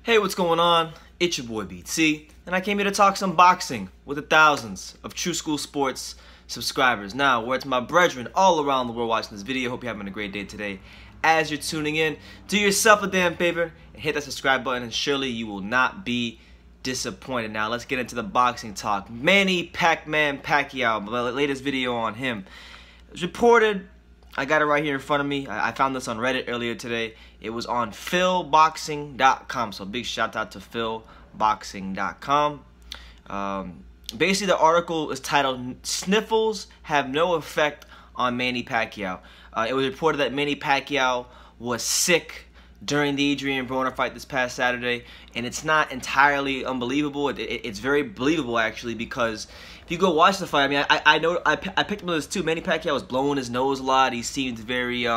Hey, what's going on? It's your boy BT, and I came here to talk some boxing with the thousands of True School Sports subscribers. Now, word to my brethren all around the world watching this video, hope you're having a great day today. As you're tuning in, do yourself a damn favor and hit that subscribe button, and surely you will not be disappointed. Now, let's get into the boxing talk. Manny Pacquiao, my latest video on him. It was reported, I got it right here in front of me. I found this on Reddit earlier today. It was on philboxing.com. So big shout out to philboxing.com. Basically, the article is titled, "Sniffles Have No Effect on Manny Pacquiao." It was reported that Manny Pacquiao was sick during the Adrien Broner fight this past Saturday. And it's not entirely unbelievable. It's very believable, actually, because if you go watch the fight, I mean, I know I picked up on this too. Manny Pacquiao was blowing his nose a lot. He seemed very, you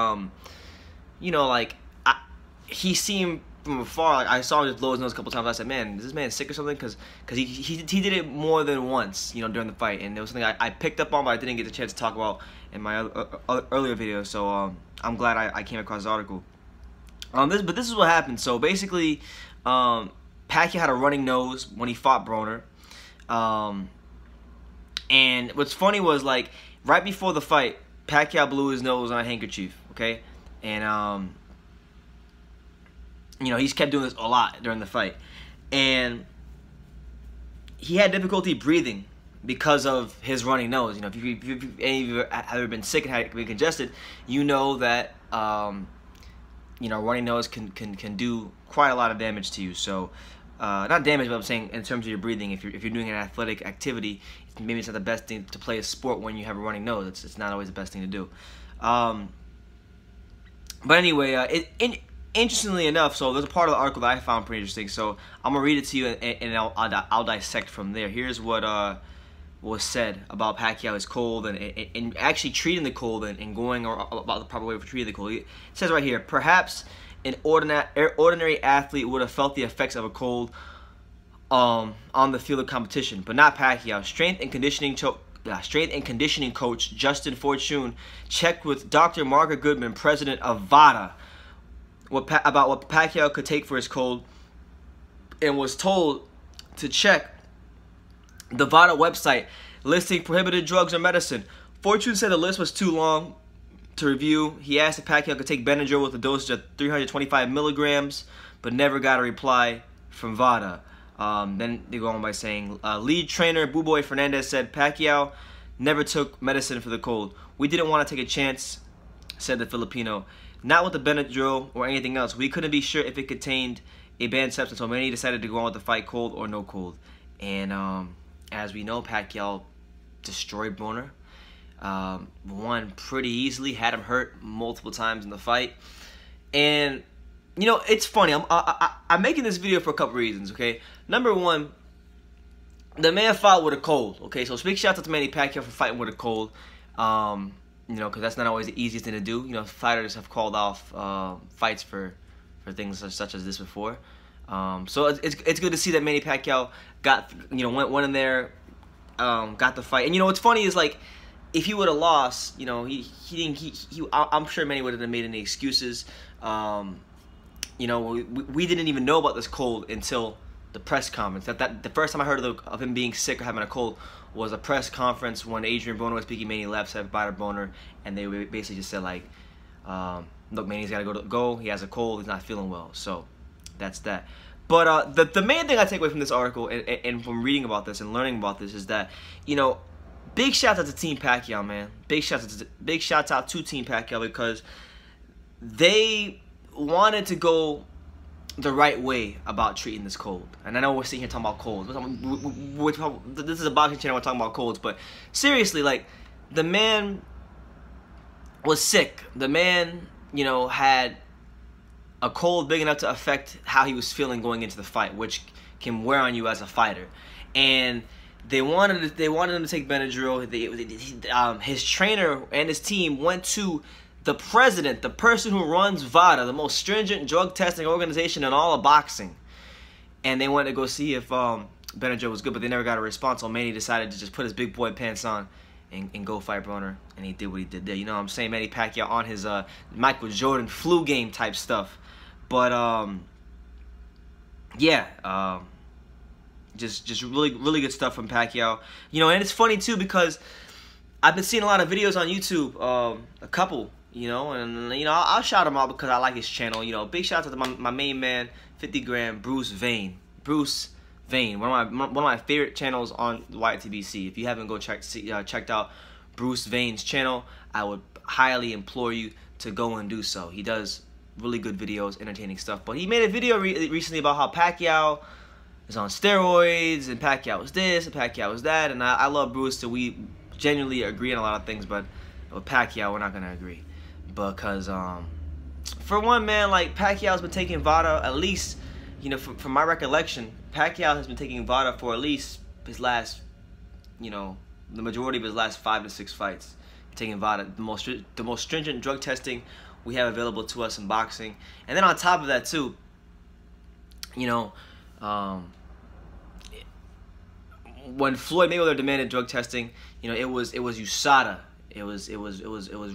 know, like, he seemed from afar, like, I saw him just blow his nose a couple times. I said, man, is this man sick or something? Because he did it more than once, you know, during the fight. And it was something I picked up on, but I didn't get the chance to talk about in my earlier video. So I'm glad I came across the article. But this is what happened. So basically, Pacquiao had a running nose when he fought Broner. And what's funny was, like, right before the fight, Pacquiao blew his nose on a handkerchief, okay? And, you know, he's kept doing this a lot during the fight. And he had difficulty breathing because of his running nose. You know, if any of you have ever been sick and had been congested, you know that, you know, running nose can do quite a lot of damage to you. So, not damage, but I'm saying in terms of your breathing, if you're doing an athletic activity, maybe it's not the best thing to play a sport when you have a running nose. It's not always the best thing to do. But anyway, interestingly enough, so there's a part of the article that I found pretty interesting. So I'm gonna read it to you, and I'll dissect from there. Here's what was said about Pacquiao's cold and actually treating the cold and going about the proper way for treating the cold. It says right here, perhaps an ordinary athlete would have felt the effects of a cold on the field of competition, but not Pacquiao. Strength and conditioning coach Justin Fortune checked with Dr. Margaret Goodman, president of VADA, about what Pacquiao could take for his cold, and was told to check the VADA website listing prohibited drugs or medicine. Fortune said the list was too long to review. He asked if Pacquiao could take Benadryl with a dosage of 325 milligrams, but never got a reply from VADA. Then they go on by saying, lead trainer Buboy Fernandez said Pacquiao never took medicine for the cold. We didn't want to take a chance, said the Filipino. Not with the Benadryl or anything else. We couldn't be sure if it contained a banned substance, so Manny decided to go on with the fight cold or no cold. And as we know, Pacquiao destroyed Broner. Won pretty easily, had him hurt multiple times in the fight. And, you know, it's funny. I'm making this video for a couple reasons, okay? Number one, the man fought with a cold, okay? So big shout out to Manny Pacquiao for fighting with a cold. You know, because that's not always the easiest thing to do. You know, fighters have called off fights for things such as this before. So it's good to see that Manny Pacquiao got, you know, went in there, got the fight. And you know what's funny is, like, if he would have lost, you know, I'm sure Manny wouldn't have made any excuses. You know, we didn't even know about this cold until the press conference. The first time I heard of him being sick or having a cold was a press conference when Adrien Broner was speaking. Manny left, said bye to Broner, and they basically just said, like, look, Manny's got to go. He has a cold. He's not feeling well. So that's that. But the main thing I take away from this article and from reading about this and learning about this is that, you know, big shout out to Team Pacquiao, man. Big shout out to Team Pacquiao, because they wanted to go the right way about treating this cold. And I know we're sitting here talking about colds. This is a boxing channel, we're talking about colds. But seriously, like, the man was sick. The man, you know, had a cold big enough to affect how he was feeling going into the fight, which can wear on you as a fighter. And they wanted him to take Benadryl. His trainer and his team went to the president, the person who runs VADA, the most stringent drug testing organization in all of boxing, and they wanted to go see if Benadryl was good, but they never got a response. So Manny decided to just put his big boy pants on and go fight Broner, and he did what he did there. You know what I'm saying? Manny Pacquiao on his Michael Jordan flu game type stuff. But yeah, just really good stuff from Pacquiao. You know, and it's funny too because I've been seeing a lot of videos on YouTube, a couple, you know, and you know I'll shout him out because I like his channel. You know, big shout out to my main man, 50 gram, Bruce Vane. Bruce Vane, one of my favorite channels on YTBC. If you haven't checked out Bruce Vane's channel, I would highly implore you to go and do so. He does really good videos, entertaining stuff. But he made a video recently about how Pacquiao is on steroids, and Pacquiao is this, and Pacquiao is that. And I love Bruce, so we genuinely agree on a lot of things. But with Pacquiao, we're not gonna agree because, for one, man, like Pacquiao's been taking VADA at least, you know, from my recollection, Pacquiao has been taking VADA for at least his last, you know, the majority of his last 5 to 6 fights. Taking VADA, the most stringent drug testing we have available to us in boxing. And then on top of that too, you know, when Floyd Mayweather demanded drug testing, you know, it was USADA. It was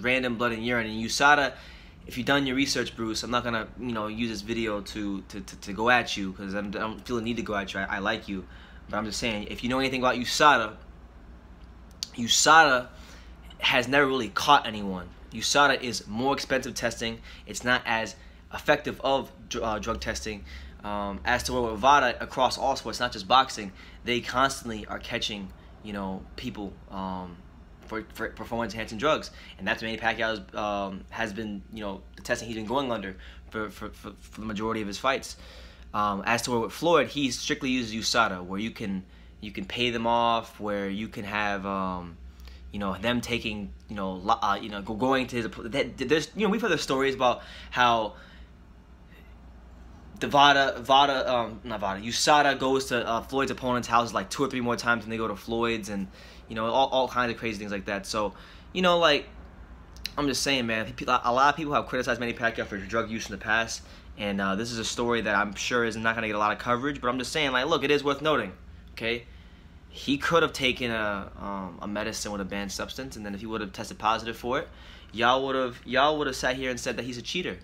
random blood and urine. And USADA, if you've done your research, Bruce, I'm not gonna, you know, use this video to go at you because I don't feel the need to go at you. I like you, but I'm just saying, if you know anything about USADA, USADA has never really caught anyone. USADA is more expensive testing. It's not as effective of drug testing. As to where with VADA across all sports, not just boxing, they constantly are catching, you know, people for performance enhancing drugs, and that's Manny Pacquiao has been, you know, the testing he's been going under for the majority of his fights. As to where with Floyd, he strictly uses USADA, where you can pay them off, where you can have you know, them taking, you know, going to his. There's, you know, we've heard the stories about how the USADA goes to Floyd's opponent's house like 2 or 3 more times than they go to Floyd's, and you know, all kinds of crazy things like that. So, you know, like, I'm just saying, man, a lot of people have criticized Manny Pacquiao for drug use in the past, and this is a story that I'm sure is not going to get a lot of coverage, but I'm just saying, like, look, it is worth noting, okay? He could have taken a medicine with a banned substance, and then if he would have tested positive for it, y'all would have sat here and said that he's a cheater.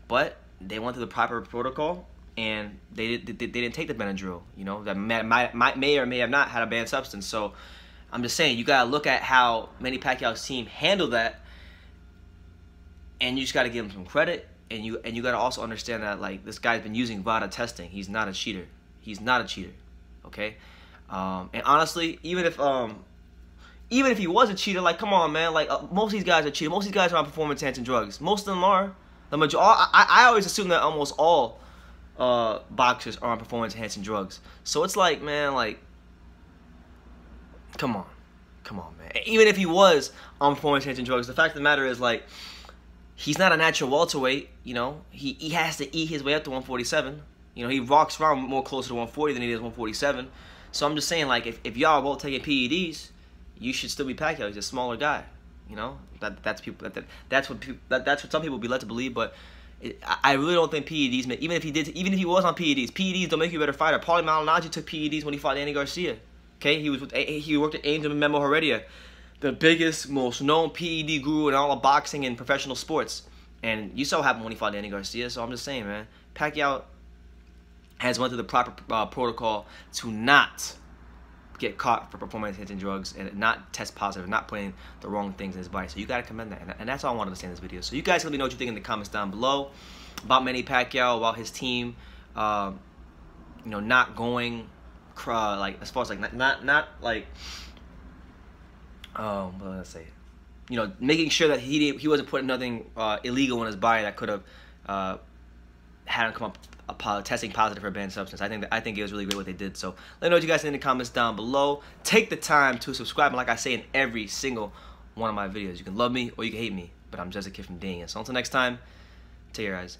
But they went through the proper protocol, and they didn't take the Benadryl. You know, that may or may have not had a banned substance. So I'm just saying, you gotta look at how Manny Pacquiao's team handled that, and you just gotta give him some credit. And you gotta also understand that, like, this guy's been using VADA testing. He's not a cheater. He's not a cheater. Okay. And honestly, even if he was a cheater, like, come on, man, like, most of these guys are cheaters. Most of these guys are on performance-enhancing drugs. Most of them are. I always assume that almost all boxers are on performance-enhancing drugs. So it's like, man, like, come on, man. Even if he was on performance-enhancing drugs, the fact of the matter is, like, he's not a natural welterweight. You know, he has to eat his way up to 147. You know, he rocks around more closer to 140 than he does 147. So I'm just saying, like, if y'all are both taking PEDs, you should still be Pacquiao. He's a smaller guy, you know. That's what some people be led to believe. But I really don't think PEDs. Even if he was on PEDs don't make you a better fighter. Paulie Malignaggi took PEDs when he fought Danny Garcia. Okay, he worked at Angel Memo Heredia, the biggest, most known PED guru in all of boxing and professional sports. And you saw what happened when he fought Danny Garcia. So I'm just saying, man, Pacquiao has went through the proper protocol to not get caught for performance-enhancing drugs and not test positive, not putting the wrong things in his body. So you gotta commend that, and that's all I wanted to say in this video. So you guys let me know what you think in the comments down below about Manny Pacquiao, about his team, you know, not going, like, as far as like not like, what did I say? You know, making sure that he wasn't putting nothing illegal in his body that could have had him come up testing positive for a banned substance. I think it was really great what they did. So let me know what you guys think in the comments down below. Take the time to subscribe, and like I say in every single one of my videos, you can love me or you can hate me, but I'm just a kid from Dang. So until next time, take care, guys.